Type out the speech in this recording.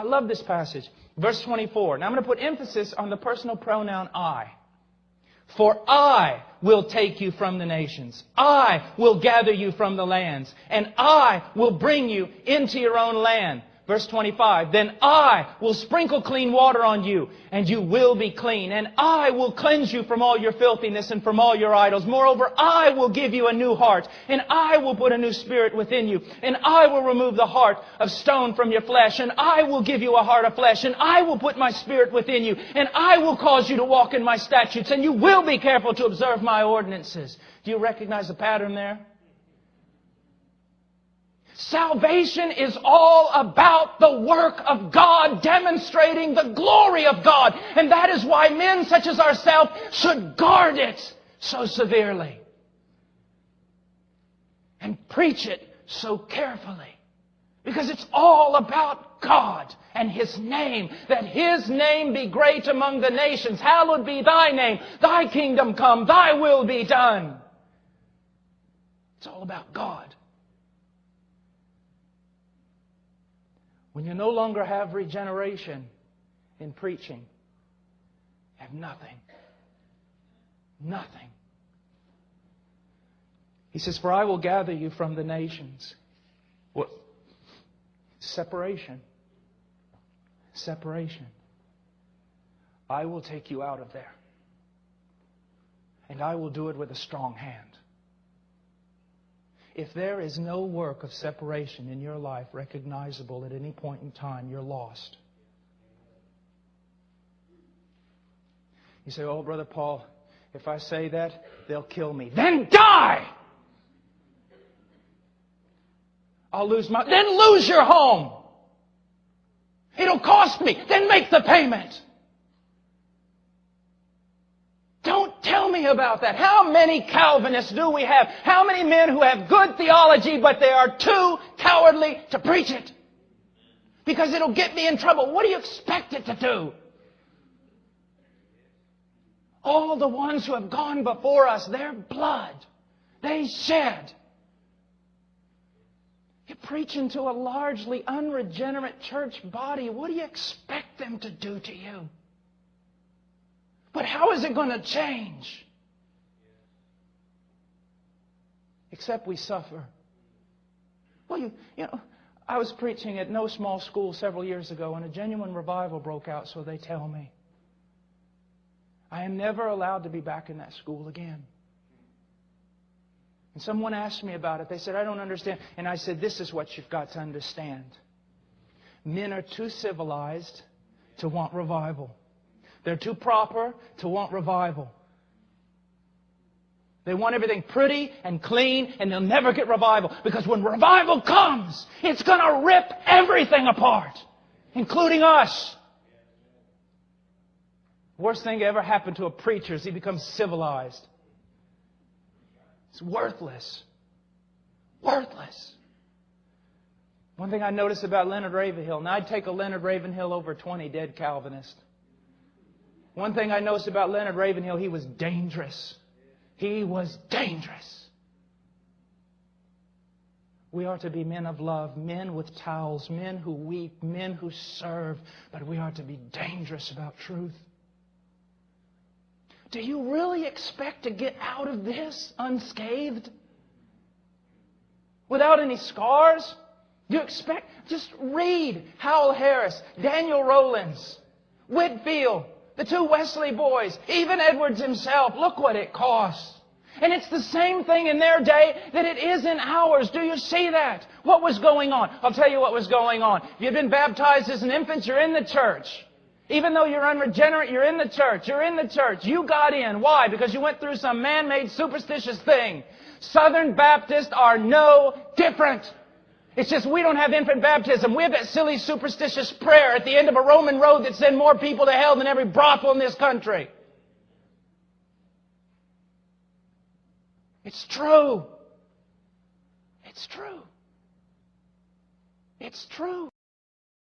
I love this passage. Verse 24. Now I'm going to put emphasis on the personal pronoun I. For I will take you from the nations. I will gather you from the lands. And I will bring you into your own land. Verse 25, then I will sprinkle clean water on you, and you will be clean. And I will cleanse you from all your filthiness and from all your idols. Moreover, I will give you a new heart, and I will put a new spirit within you. And I will remove the heart of stone from your flesh, and I will give you a heart of flesh. And I will put my spirit within you, and I will cause you to walk in my statutes, and you will be careful to observe my ordinances. Do you recognize the pattern there? Salvation is all about the work of God, demonstrating the glory of God. And that is why men such as ourselves should guard it so severely. And preach it so carefully. Because it's all about God and His name. That His name be great among the nations. Hallowed be Thy name. Thy kingdom come. Thy will be done. It's all about God. When you no longer have regeneration in preaching, you have nothing. Nothing. He says, for I will gather you from the nations. What? Separation. Separation. I will take you out of there. And I will do it with a strong hand. If there is no work of separation in your life recognizable at any point in time, you're lost. You say, oh, Brother Paul, if I say that, they'll kill me. Then die! I'll lose my... Then lose your home! It'll cost me. Then make the payment. Don't tell me about that. How many Calvinists do we have? How many men who have good theology, but they are too cowardly to preach it? Because it'll get me in trouble. What do you expect it to do? All the ones who have gone before us, their blood, they shed. You're preaching to a largely unregenerate church body. What do you expect them to do to you? But how is it going to change? Except we suffer. Well, you know, I was preaching at no small school several years ago, and a genuine revival broke out, so they tell me. I am never allowed to be back in that school again. And someone asked me about it. They said, I don't understand. And I said, this is what you've got to understand. Men are too civilized to want revival. They're too proper to want revival. They want everything pretty and clean, and they'll never get revival. Because when revival comes, it's going to rip everything apart, including us. The worst thing that ever happened to a preacher is he becomes civilized. It's worthless. Worthless. One thing I noticed about Leonard Ravenhill, now I'd take a Leonard Ravenhill over 20 dead Calvinists. One thing I noticed about Leonard Ravenhill, he was dangerous. He was dangerous. We are to be men of love, men with towels, men who weep, men who serve, but we are to be dangerous about truth. Do you really expect to get out of this unscathed? Without any scars? Do you expect? Just read Howell Harris, Daniel Rowlands, Whitfield, the two Wesley boys, even Edwards himself. Look what it costs. And it's the same thing in their day that it is in ours. Do you see that? What was going on? I'll tell you what was going on. If you've been baptized as an infant, you're in the church. Even though you're unregenerate, you're in the church. You're in the church. You got in. Why? Because you went through some man-made superstitious thing. Southern Baptists are no different. It's just we don't have infant baptism. We have that silly superstitious prayer at the end of a Roman road that sends more people to hell than every brothel in this country. It's true. It's true. It's true.